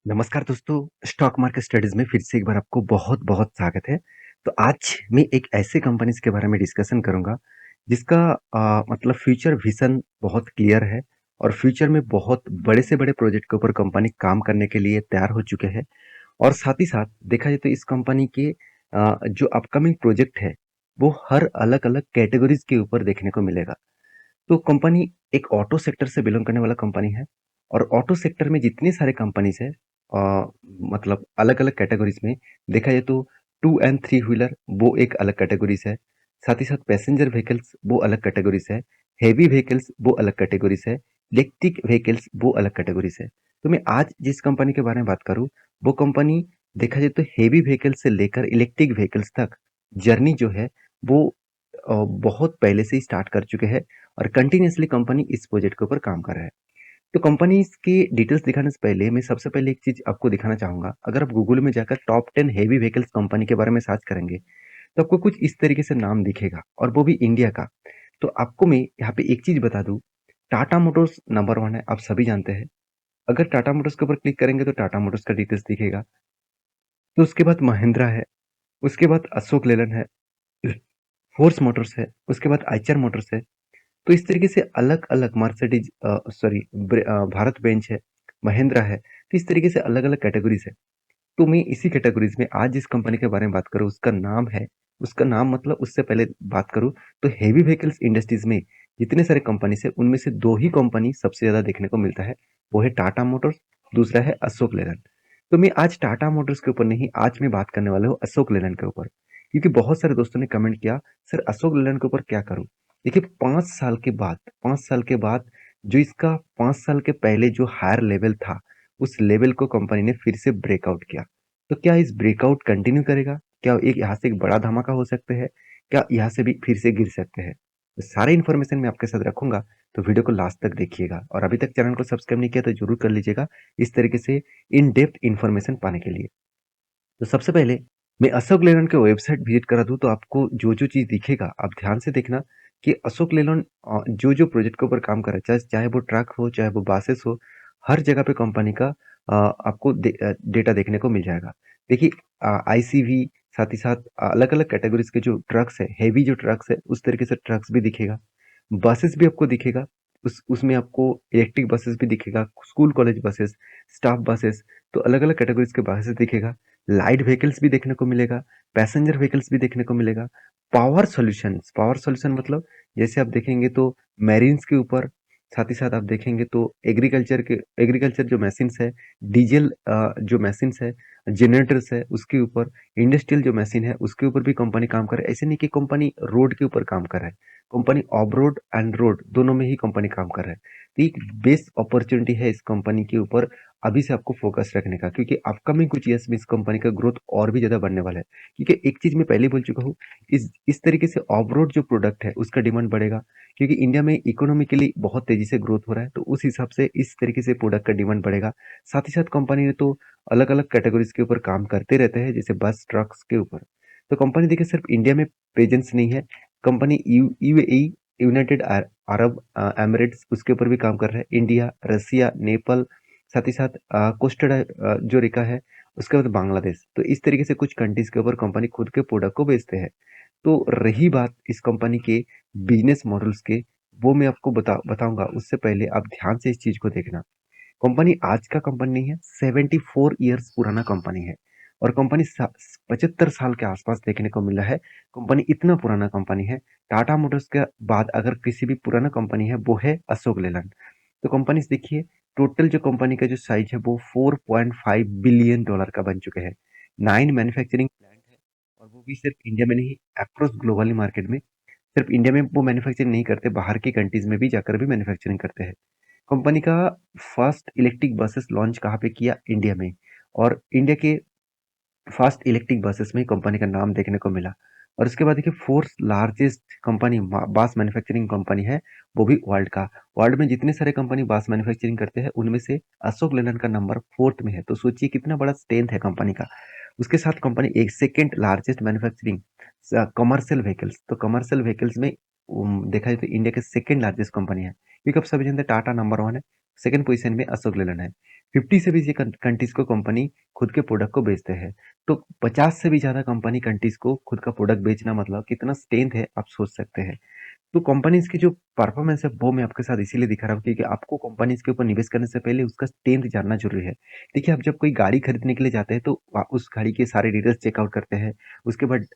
नमस्कार दोस्तों, stock market studies में फिर से एक बार आपको बहुत-बहुत स्वागत है। तो आज मैं एक ऐसे कंपनीज़ के बारे में डिस्कशन करूँगा, जिसका मतलब फ्यूचर विज़न बहुत क्लियर है और फ्यूचर में बहुत बड़े से बड़े प्रोजेक्ट के ऊपर कंपनी काम करने के लिए तैयार हो चुके हैं। और साथ ही साथ देखा जाए तो इस कंपनी के जो अपकमिंग प्रोजेक्ट है, वो हर अलग-अलग कैटेगरीज़ के ऊपर देखने को मिलेगा। तो कंपनी एक ऑटो सेक्टर से बिलोंग करने वाला कंपनी है और ऑटो सेक्टर में जितने सारे कंपनीज है मतलब अलग अलग कैटेगरीज में देखा जाए तो 2 एंड 3 व्हीलर वो एक अलग कैटेगरीज है। साथ ही साथ पैसेंजर व्हीकल्स वो अलग कैटेगरीज है। हेवी व्हीकल्स वो अलग कैटेगरीज है। इलेक्ट्रिक व्हीकल्स वो अलग कैटेगरीज है। तो मैं आज जिस कंपनी के बारे में बात करूँ, वो कंपनी देखा जाए तो हेवी व्हीकल्स से लेकर इलेक्ट्रिक व्हीकल्स तक जर्नी जो है वो बहुत पहले से ही स्टार्ट कर चुके हैं और कंटिन्यूअसली कंपनी इस प्रोजेक्ट के ऊपर काम कर रहा है। तो कंपनीज के डिटेल्स दिखाने से पहले मैं सबसे पहले एक चीज आपको दिखाना चाहूंगा। अगर आप गूगल में जाकर टॉप 10 हेवी व्हीकल्स कंपनी के बारे में सर्च करेंगे तो आपको कुछ इस तरीके से नाम दिखेगा और वो भी इंडिया का। तो आपको मैं यहाँ पे एक चीज बता दूं, टाटा मोटर्स नंबर 1 है, आप सभी जानते हैं। अगर टाटा मोटर्स के ऊपर क्लिक करेंगे तो टाटा मोटर्स का डिटेल्स दिखेगा। तो उसके बाद महिंद्रा है, उसके बाद अशोक लेलैंड है, फोर्स मोटर्स है, उसके बाद आइचर मोटर्स है। तो इस तरीके से अलग-अलग मर्सिडीज भारत बेंच है, महिंद्रा है। तो इस तरीके से अलग-अलग कैटेगरीज है। तो मैं इसी कैटेगरीज में आज जिस कंपनी के बारे में बात करूँ उसका नाम है, उसका नाम मतलब उससे पहले बात करूँ तो हेवी व्हीकल्स इंडस्ट्रीज में जितने सारे कंपनीज है उनमें से 2 ही कंपनी सबसे ज़्यादा देखने को मिलता है। वो है टाटा मोटर्स, दूसरा है अशोक लेलैंड। तो मैं आज टाटा मोटर्स के ऊपर नहीं, आज मैं बात करने वाला हूँ अशोक लेलैंड के ऊपर। क्योंकि बहुत सारे दोस्तों ने कमेंट किया, सर अशोक लेलैंड के ऊपर क्या करूँ? देखिए 5 साल के बाद जो इसका 5 साल के पहले जो हायर लेवल था, उस लेवल को कंपनी ने फिर से ब्रेकआउट किया। तो क्या इस ब्रेकआउट कंटिन्यू करेगा? क्या एक यहाँ से एक बड़ा धमाका हो सकते हैं? क्या यहाँ से भी फिर से गिर सकते हैं? तो सारे इन्फॉर्मेशन मैं आपके साथ रखूंगा, तो वीडियो को लास्ट तक देखिएगा और अभी तक चैनल को सब्सक्राइब नहीं किया तो जरूर कर लीजिएगा इस तरीके से इन डेप्थ इन्फॉर्मेशन पाने के लिए। तो सबसे पहले मैं अशोक लेलैंड के वेबसाइट विजिट करा दूं तो आपको जो जो चीज दिखेगा आप ध्यान से देखना कि अशोक लेलैंड जो जो प्रोजेक्ट के ऊपर काम कर रहा है, चाहे चाहे वो ट्रक हो चाहे वो बासेस हो, हर जगह पे कंपनी का आपको डेटा देखने को मिल जाएगा। देखिए आईसीवी, साथ ही साथ अलग अलग कैटेगरीज के जो ट्रक्स है, हेवी जो ट्रक्स है उस तरीके से ट्रक्स भी दिखेगा। बसेस भी आपको दिखेगा, उसमें आपको इलेक्ट्रिक बसेस भी दिखेगा, school college buses, staff buses. तो अलग अलग कैटेगरीज के बसेस दिखेगा। लाइट व्हीकल्स भी देखने को मिलेगा, पैसेंजर व्हीकल्स भी देखने को मिलेगा। पावर सॉल्यूशन मतलब जैसे आप देखेंगे तो मैरीन्स के ऊपर, साथ ही साथ आप देखेंगे तो एग्रीकल्चर जो मशीन्स है, डीजल जो मशीन्स है, जनरेटर्स है उसके ऊपर, इंडस्ट्रियल जो मशीन है उसके ऊपर भी कंपनी काम कर रहा है। ऐसे नहीं कि कंपनी रोड के ऊपर काम कर रहा है, company of road and road दोनों में ही कंपनी काम कर रहा है। तो एक बेस्ट अपॉर्चुनिटी है इस कंपनी के ऊपर अभी से आपको फोकस रखने का, क्योंकि अपकमिंग कुछ ईयर्स में इस कंपनी का ग्रोथ और भी ज्यादा बढ़ने वाला है। क्योंकि एक चीज मैं पहले बोल चुका हूँ, इस तरीके से ऑफ रोड जो प्रोडक्ट है उसका डिमांड बढ़ेगा, क्योंकि इंडिया में इकोनॉमिकली बहुत तेजी से ग्रोथ हो रहा है। तो उस हिसाब से इस तरीके से प्रोडक्ट का डिमांड बढ़ेगा। साथ ही साथ कंपनी ने तो अलग अलग कैटेगरीज के ऊपर काम करते रहते हैं, जैसे बस ट्रक्स के ऊपर। तो कंपनी देखिए सिर्फ इंडिया में प्रेजेंस नहीं है, company UAE, United Arab Emirates उसके ऊपर भी काम कर रहा है, इंडिया, रसिया, नेपाल, साथ ही साथ कोस्टा जो रिका है, उसके बाद बांग्लादेश। तो इस तरीके से कुछ कंट्रीज के ऊपर कंपनी खुद के प्रोडक्ट को बेचते हैं। तो रही बात इस कंपनी के बिजनेस मॉडल्स के, वो मैं आपको बताऊंगा। उससे पहले आप ध्यान से इस चीज को देखना। कंपनी आज का कंपनी नहीं है, 74 ईयर्स पुराना कंपनी है। और कंपनी 75 साल के आसपास देखने को मिला है। कंपनी इतना पुराना कंपनी है। टाटा मोटर्स के बाद अगर किसी भी पुराना कंपनी है वो है अशोक लेलैंड। तो कंपनी देखिए, टोटल जो कंपनी का जो साइज है वो $4.5 बिलियन का बन चुके हैं। 9 मैन्युफैक्चरिंग प्लांट है, और वो भी सिर्फ इंडिया में नहीं, अक्रॉस ग्लोबली मार्केट में। सिर्फ इंडिया में वो मैन्युफैक्चरिंग नहीं करते, बाहर की कंट्रीज में भी जाकर भी मैन्युफैक्चरिंग करते हैं। कंपनी का फर्स्ट इलेक्ट्रिक बसेस लॉन्च कहाँ पे किया? इंडिया में। और इंडिया के फर्स्ट इलेक्ट्रिक बसेस में कंपनी का नाम देखने को मिला। और उसके बाद देखिए फोर्थ लार्जेस्ट कंपनी बस मैन्युफैक्चरिंग कंपनी है, वो भी वर्ल्ड का। वर्ल्ड में जितने सारे कंपनी बस मैन्युफैक्चरिंग करते हैं उनमें से अशोक लेलैंड का नंबर 4th में है। तो सोचिए कितना बड़ा स्ट्रेंथ है कंपनी का। उसके साथ कंपनी एक second largest manufacturing commercial vehicles. तो कमर्शियल व्हीकल्स में देखा जाए तो इंडिया के सेकेंड लार्जेस्ट कंपनी है, क्योंकि अब सभी जानते हैं टाटा नंबर 1 है। सेकंड पोजीशन में अशोक लेलैंड है। 50 से भी ये कंट्रीज को कंपनी खुद के प्रोडक्ट को बेचते हैं। तो 50 से भी ज़्यादा कंपनी कंट्रीज को खुद का प्रोडक्ट बेचना मतलब कितना स्ट्रेंथ है, आप सोच सकते हैं। तो कंपनीज की जो परफॉर्मेंस है वो मैं आपके साथ इसीलिए दिखा रहा हूँ क्योंकि आपको कंपनीज के ऊपर निवेश करने से पहले उसका स्ट्रेंथ जानना जरूरी है। देखिए, आप जब कोई गाड़ी खरीदने के लिए जाते हैं तो उस गाड़ी के सारे डिटेल्स चेकआउट करते हैं। उसके बाद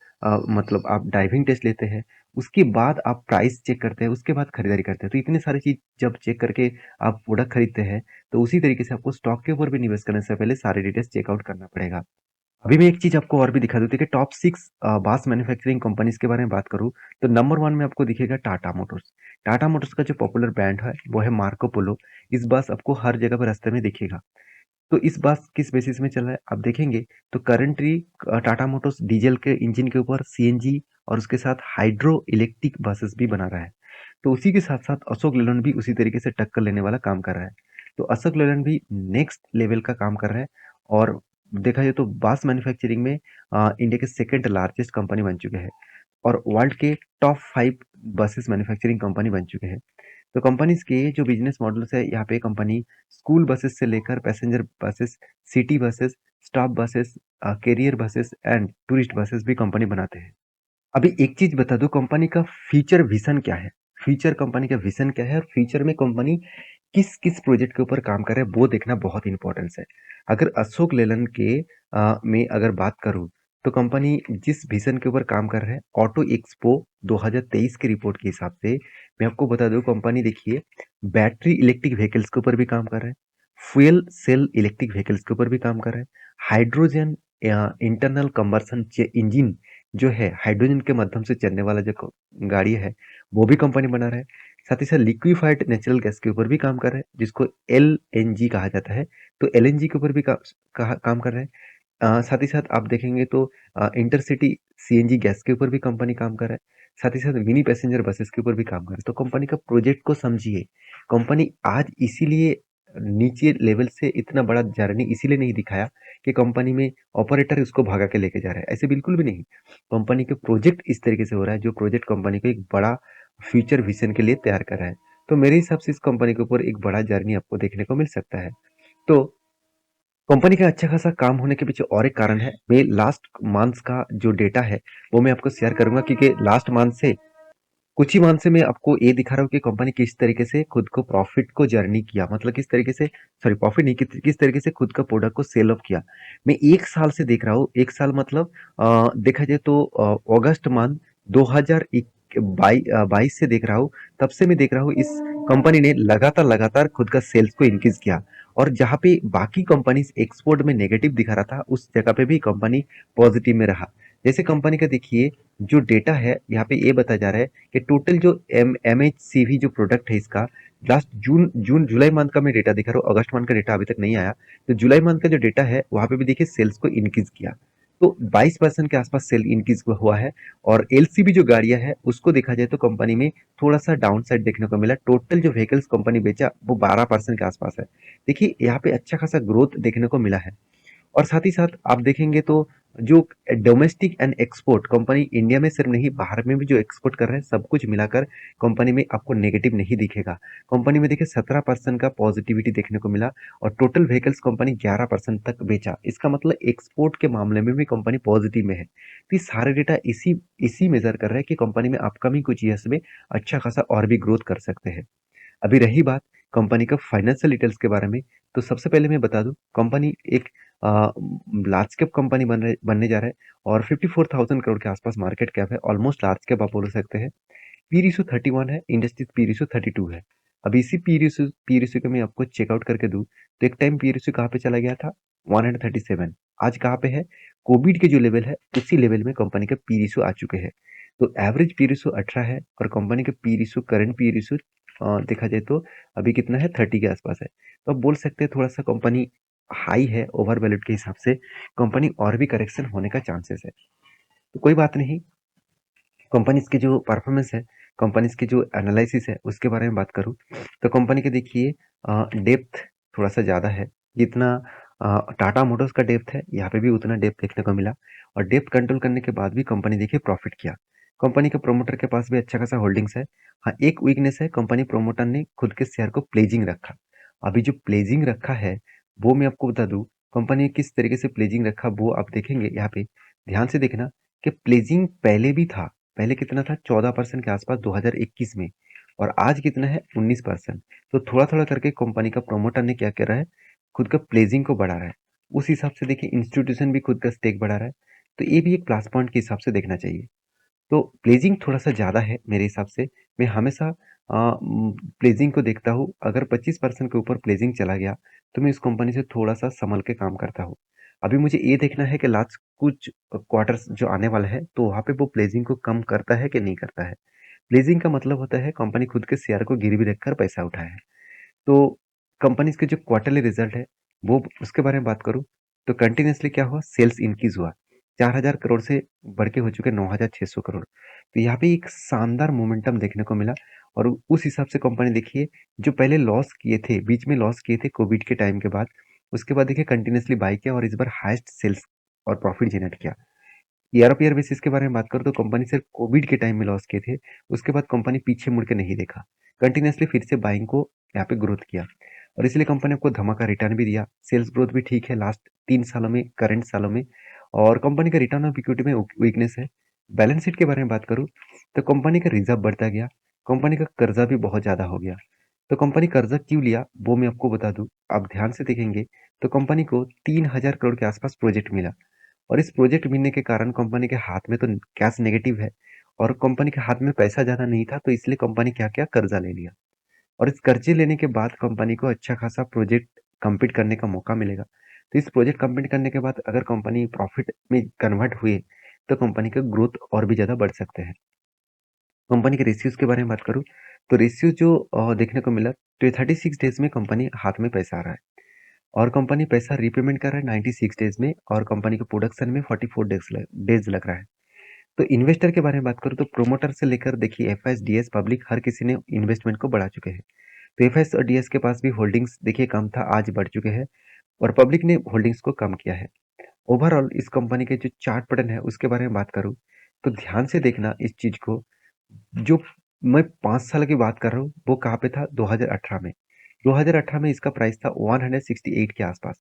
मतलब आप ड्राइविंग टेस्ट लेते हैं। उसके बाद आप प्राइस चेक करते हैं, उसके बाद खरीदारी करते हैं। तो इतने सारी चीज जब चेक करके आप प्रोडक्ट खरीदते हैं, तो उसी तरीके से आपको स्टॉक के ऊपर भी निवेश करने से पहले सारे डिटेल्स चेकआउट करना पड़ेगा। अभी मैं एक चीज आपको और भी दिखा दूं कि टॉप 6 बास मैन्युफैक्चरिंग कंपनीज के बारे में बात करूं, तो नंबर 1 में आपको दिखेगा टाटा मोटर्स। टाटा मोटर्स का जो पॉपुलर ब्रांड है वो है मार्को पोलो। इस बस आपको हर जगह पर रास्ते में दिखेगा। तो इस बस किस बेसिस में चल रहा है आप देखेंगे, तो करंटली टाटा मोटर्स डीजल के इंजन के ऊपर सीएनजी और उसके साथ हाइड्रो इलेक्ट्रिक बसेस भी बना रहा है। तो उसी के साथ साथ अशोक लेलैंड भी उसी तरीके से टक्कर लेने वाला काम कर रहा है। तो अशोक लेलैंड भी नेक्स्ट लेवल का काम कर रहा है। और देखा जाए तो बस मैन्युफैक्चरिंग में इंडिया के सेकंड लार्जेस्ट कंपनी बन चुके हैं और वर्ल्ड के टॉप 5 बसेस मैन्युफैक्चरिंग कंपनी बन चुके हैं। तो कंपनीज के जो बिजनेस मॉडल्स है, यहाँ पे कंपनी स्कूल बसेस से लेकर passenger buses, city buses, staff buses, carrier buses and tourist buses भी कंपनी बनाते हैं। अभी एक चीज बता दो, कंपनी का फ्यूचर विजन क्या है। फ्यूचर कंपनी का विजन क्या है और फ्यूचर में कंपनी किस किस प्रोजेक्ट के ऊपर काम कर रहे हैं वो देखना बहुत इंपॉर्टेंस है। अगर अशोक लेलैंड के में अगर बात करूं, तो कंपनी जिस विजन के ऊपर काम कर रहा है, ऑटो एक्सपो 2023 की रिपोर्ट के हिसाब से मैं आपको बता दूं, कंपनी देखिए बैटरी इलेक्ट्रिक व्हीकल्स के ऊपर भी काम कर रहा है, फ्यूल सेल इलेक्ट्रिक व्हीकल्स के ऊपर भी काम कर रहा है, हाइड्रोजन इंटरनल कंबर्सन इंजन जो है हाइड्रोजन के माध्यम से चलने वाला जो गाड़ी है वो भी कंपनी बना रहा है। साथ ही साथ लिक्विफाइड नेचुरल गैस के ऊपर भी काम कर रहा है जिसको एलएनजी कहा जाता है। तो एलएनजी के ऊपर भी काम कर रहा है। साथ ही साथ आप देखेंगे तो इंटरसिटी सीएनजी गैस के ऊपर भी कंपनी काम कर रहा है। साथ ही साथ मिनी पैसेंजर बसेस के ऊपर भी काम कर रहा है। तो कंपनी का प्रोजेक्ट को समझिए। कंपनी आज इसीलिए नीचे लेवल से इतना बड़ा जर्नी इसीलिए नहीं दिखाया कि कंपनी में ऑपरेटर उसको भगा के लेके जा रहा है, ऐसे बिल्कुल भी नहीं। कंपनी के प्रोजेक्ट इस तरीके से हो रहा है जो प्रोजेक्ट कंपनी को एक बड़ा फ्यूचर विजन के लिए तैयार कर रहा है। तो मेरे हिसाब से इस कंपनी के ऊपर एक बड़ा जर्नी आपको देखने को मिल सकता है। तो कंपनी का अच्छा खासा काम होने के पीछे और एक कारण है। मैं लास्ट मंथ का जो डेटा है वो मैं आपको शेयर करूंगा क्योंकि लास्ट मंथ से कुछ ही मंथ से मैं आपको ये दिखा रहा हूँ कि कंपनी किस तरीके से खुद को प्रॉफिट को जर्नी किया, मतलब किस तरीके से, सॉरी प्रॉफिट नहीं, किस तरीके से खुद का प्रोडक्ट को सेल ऑफ किया। मैं एक साल से देख रहा हूँ। एक साल मतलब देखा जाए तो अगस्त मंथ 2022 से देख रहा हूँ। तब से मैं देख रहा हूँ इस कंपनी ने लगातार लगातार खुद का सेल्स को इंक्रीज किया। और जहाँ पे बाकी कंपनी एक्सपोर्ट में नेगेटिव दिखा रहा था, उस जगह पे भी कंपनी पॉजिटिव में रहा। जैसे कंपनी का देखिए जो डेटा है, यहाँ पे ये बताया जा रहा है कि टोटल जो एम एच सी वी जो प्रोडक्ट है इसका, लास्ट जून जुलाई मंथ का मैं डेटा दिखा रहा हूँ। अगस्त मंथ का डेटा अभी तक नहीं आया। तो जुलाई मंथ का जो डेटा है वहां पे भी देखिए सेल्स को इंक्रीज किया। तो 22% के आसपास सेल इंक्रीज हुआ है। और एलसीवी जो गाड़ियां है उसको देखा जाए तो कंपनी में थोड़ा सा डाउन साइड देखने को मिला। टोटल जो व्हीकल्स कंपनी बेचा वो 12% के आसपास है। देखिए यहाँ पे अच्छा खासा ग्रोथ देखने को मिला है। और साथ ही साथ आप देखेंगे तो जो domestic and export company India में सिर्फ नहीं बाहर में भी जो एक्सपोर्ट कर रहे हैं, सब कुछ मिलाकर कंपनी में आपको नेगेटिव नहीं दिखेगा। कंपनी में देखिए 17% का पॉजिटिविटी देखने को मिला। और टोटल व्हीकल्स कंपनी 11% तक बेचा। इसका मतलब एक्सपोर्ट के मामले में भी कंपनी पॉजिटिव में है। तो ये सारे डेटा इसी इसी मेजर कर रहे हैं कि कंपनी में अपकमिंग कुछ ईयर्स में अच्छा खासा और भी ग्रोथ कर सकते हैं। अभी रही बात कंपनी का फाइनेंशियल डिटेल्स के बारे में, तो सबसे पहले मैं बता दूं कंपनी एक लार्ज कैप कंपनी बनने जा रहा है। और 54,000 करोड़ के आसपास मार्केट कैप है। ऑलमोस्ट लार्ज कैप आप बोल सकते हैं। पी रेशियो 31 है, इंडस्ट्री पी रेशियो 32 है। अब इसी पी रेशियो को मैं आपको चेकआउट करके दूं, तो एक टाइम पी रेशियो कहाँ पे चला गया था, 137। आज कहाँ पे है, कोविड के जो लेवल है उसी लेवल में कंपनी का पी रेशियो आ चुके हैं। तो एवरेज पी रेशियो 18 है और कंपनी का P ratio current P ratio देखा जाए तो अभी कितना है, 30 के आसपास है। तो आप बोल सकते हैं थोड़ा सा कंपनी हाई है ओवर वैल्यूड के हिसाब से। कंपनी और भी करेक्शन होने का चांसेस है। तो कोई बात नहीं। कंपनीज की जो परफॉर्मेंस है, कंपनीज की जो एनालिसिस है उसके बारे में बात करूं, तो कंपनी के देखिए डेप्थ थोड़ा सा ज़्यादा है। जितना टाटा मोटर्स का डेप्थ है, यहाँ पे भी उतना डेप्थ देखने को मिला। और डेप्थ कंट्रोल करने के बाद भी कंपनी देखिए प्रॉफिट किया। कंपनी के प्रोमोटर के पास भी अच्छा खासा होल्डिंग्स है। हाँ, एक वीकनेस है, कंपनी प्रोमोटर ने खुद के शेयर को प्लेजिंग रखा। अभी जो प्लेजिंग रखा है, वो मैं आपको बता दूँ, कंपनी ने किस तरीके से प्लेजिंग रखा वो आप देखेंगे यहाँ पे, ध्यान से देखना कि प्लेजिंग पहले भी था। पहले कितना था? 14% के आसपास 2021 में, और आज कितना है? 19%। तो थोड़ा-थोड़ा करके कंपनी का प्रमोटर ने क्या करा है, खुद का प्लेजिंग को बढ़ा रहा है। उस हिसाब से देखिए इंस्टीट्यूशन भी खुद का स्टेक बढ़ा रहा है, तो ये भी एक प्लस पॉइंट के हिसाब से देखना चाहिए। तो प्लेजिंग थोड़ा-सा ज़्यादा है मेरे हिसाब से। मैं हमेशा प्लेजिंग को देखता हूँ, अगर 25% के ऊपर प्लेजिंग चला गया, तो मैं इस कंपनी से थोड़ा-सा सँभल के काम करता हूँ। अभी मुझे ये देखना है कि लास्ट कुछ क्वार्टर्स जो आने वाला है, तो वहाँ पे वो प्लेजिंग को कम करता है कि नहीं करता है। प्लेजिंग का मतलब होता है कंपनी खुद के शेयर को गिरवी रखकर पैसा उठाया है। तो कंपनीज़ के जो क्वार्टरली रिजल्ट है, वो उसके बारे में बात करूँ, तो कंटिन्यूअसली क्या हुआ? सेल्स इंक्रीज़ हुआ। 4,000 करोड़ से बढ़ के हो चुके 9,600 करोड़। तो यहाँ पे एक शानदार मोमेंटम देखने को मिला, और उस हिसाब से कंपनी देखिए, जो पहले लॉस किए थे, बीच में लॉस किए थे कोविड के टाइम के बाद, उसके बाद देखिए कंटिन्यूअसली बाय किया और इस बार हाईएस्ट सेल्स और प्रॉफिट जनरेट किया। ईयर ऑफ ईयर बेसिस के बारे में बात करूँ तो कंपनी सिर्फ कोविड के टाइम में लॉस किए थे, उसके बाद कंपनी पीछे मुड़ के नहीं देखा। कंटिन्यूअसली फिर से बाइंग को यहाँ पे ग्रोथ किया, और इसलिए कंपनी आपको धमाका रिटर्न भी दिया। सेल्स ग्रोथ भी ठीक है लास्ट 3 सालों में, करंट सालों में, और कंपनी का रिटर्न ऑफ इक्विटी में वीकनेस है। बैलेंस शीट के बारे में बात करूँ तो कंपनी का रिजर्व बढ़ता गया, कंपनी का कर्जा भी बहुत ज़्यादा हो गया। तो कंपनी कर्जा क्यों लिया वो मैं आपको बता दूँ। आप ध्यान से देखेंगे तो कंपनी को 3,000 करोड़ के आसपास प्रोजेक्ट मिला, और इस प्रोजेक्ट मिलने के कारण कंपनी के हाथ में तो कैश नेगेटिव है, और कंपनी के हाथ में पैसा ज़्यादा नहीं था, तो इसलिए कंपनी क्या किया? कर्जा ले लिया, और इस कर्जे लेने के बाद कंपनी को अच्छा खासा प्रोजेक्ट कंप्लीट करने का मौका मिलेगा। तो इस प्रोजेक्ट कंप्लीट करने के बाद अगर कंपनी प्रॉफिट में कन्वर्ट हुए, तो कंपनी का ग्रोथ और भी ज़्यादा बढ़ सकते हैं। कंपनी के रेशियोज के बारे में बात करूँ, तो रेशियो जो देखने को मिला, तो 36 डेज में कंपनी हाथ में पैसा आ रहा है, और कंपनी पैसा रीपेमेंट कर रहा है 96 डेज में, और कंपनी के प्रोडक्शन में 44 डेज लग रहा है। तो इन्वेस्टर के बारे में बात करूँ तो प्रोमोटर से लेकर देखिए एफआईएस, डीएस, पब्लिक हर किसी ने इन्वेस्टमेंट को बढ़ा चुके हैं। तो एफआईएस और डीएस के पास भी होल्डिंग्स देखिए कम था, आज बढ़ चुके हैं, और पब्लिक ने होल्डिंग्स को कम किया है। ओवरऑल इस कंपनी के जो चार्ट पैटर्न है उसके बारे में बात करूँ, तो ध्यान से देखना इस चीज को। जो मैं 5 साल की बात कर रहा हूँ, वो कहाँ पे था? 2018 में। 2018 में इसका प्राइस था 168 के आसपास।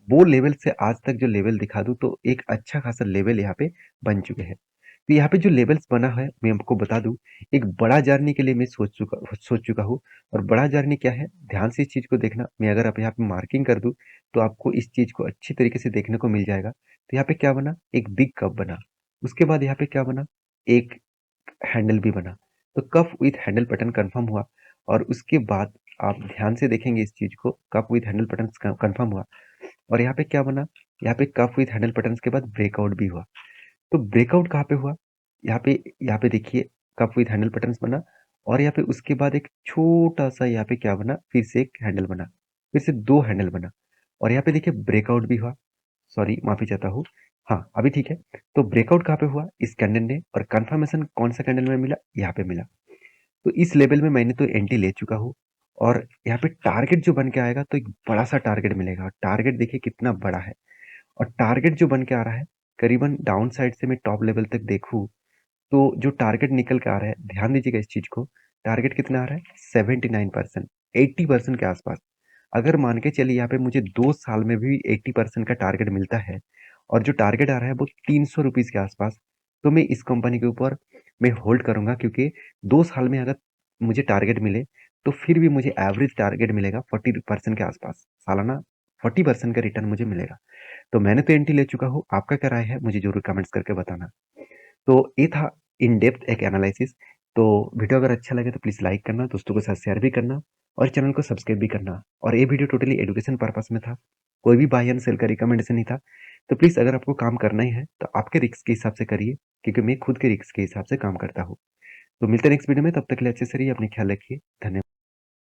वो लेवल से आज तक जो लेवल दिखा दूँ, तो एक अच्छा खासा लेवल यहाँ पे बन चुके हैं। तो यहाँ पे जो लेवल्स बना है मैं आपको बता दूँ, एक बड़ा जर्नी के लिए मैं सोच चुका हूँ। और बड़ा जर्नी क्या है? ध्यान से इस चीज़ को देखना। मैं अगर आप यहाँ पे मार्किंग कर दूँ, तो आपको इस चीज़ को अच्छी तरीके से देखने को मिल जाएगा। तो यहाँ पे क्या बना? एक बिग कप बना। उसके बाद यहाँ पे क्या बना? एक हैंडल भी बना। तो cup with handle pattern confirm हुआ, और उसके बाद आप ध्यान से देखेंगे इस चीज़ को, cup with handle pattern confirm हुआ, और यहाँ पे क्या बना? यहाँ पे कप विथ हैंडल पैटर्न्स के बाद ब्रेकआउट भी हुआ। तो ब्रेकआउट कहाँ पे हुआ? यहाँ पे, यहाँ पे देखिए कप विथ हैंडल पैटर्न्स बना, और यहाँ पे उसके बाद एक छोटा-सा यहाँ पे क्या बना? फिर से एक हैंडल बना, फिर से 2 हैंडल बना, और यहाँ पे देखिए ब्रेकआउट भी हुआ। सॉरी, माफ़ी चाहता हूँ। हाँ, अभी ठीक है। तो ब्रेकआउट कहाँ पे हुआ? इस कैंडल ने, और कन्फर्मेशन कौन-सा कैंडल में मिला? यहाँ पे मिला। तो इस लेवल में मैंने तो एंट्री ले चुका हूँ, और यहाँ पे टारगेट जो बन के आएगा, तो एक बड़ा-सा टारगेट मिलेगा। टारगेट देखिए कितना बड़ा है, और टारगेट जो बन के आ रहा है, करीबन डाउन साइड से मैं टॉप लेवल तक देखूँ, तो जो टारगेट निकल के आ रहा है, ध्यान दीजिएगा इस चीज़ को, टारगेट कितना आ रहा है? 79%, 80% के आसपास। अगर मान के चलिए यहाँ पे मुझे 2 साल में भी 80% का टारगेट मिलता है, और जो टारगेट आ रहा है वो ₹300 के आसपास, तो मैं इस कंपनी के ऊपर मैं होल्ड करूँगा, क्योंकि 2 साल में अगर मुझे टारगेट मिले, तो फिर भी मुझे एवरेज टारगेट मिलेगा 40% के आसपास। सालाना 40% का रिटर्न मुझे मिलेगा। तो मैंने तो एंट्री ले चुका हूँ, आपका क्या राय है? मुझे ज़रूर कमेंट्स करके बताना। तो ये था इन डेप्थ एक एनालिसिस। तो वीडियो अगर अच्छा लगे तो प्लीज़ लाइक करना, दोस्तों के साथ शेयर भी करना, और चैनल को सब्सक्राइब भी करना। और ये वीडियो टोटली एजुकेशन पर्पस में था, कोई भी बाय एंड सेल का रिकमेंडेशन नहीं था। तो प्लीज़ अगर आपको काम करना ही है तो आपके रिस्क के हिसाब से करिए, क्योंकि मैं खुद के रिस्क के हिसाब से काम करता हूँ। तो मिलते हैं नेक्स्ट वीडियो में, तब तक के लिए अच्छे से रहिए, अपनी ख्याल रखिए। धन्यवाद।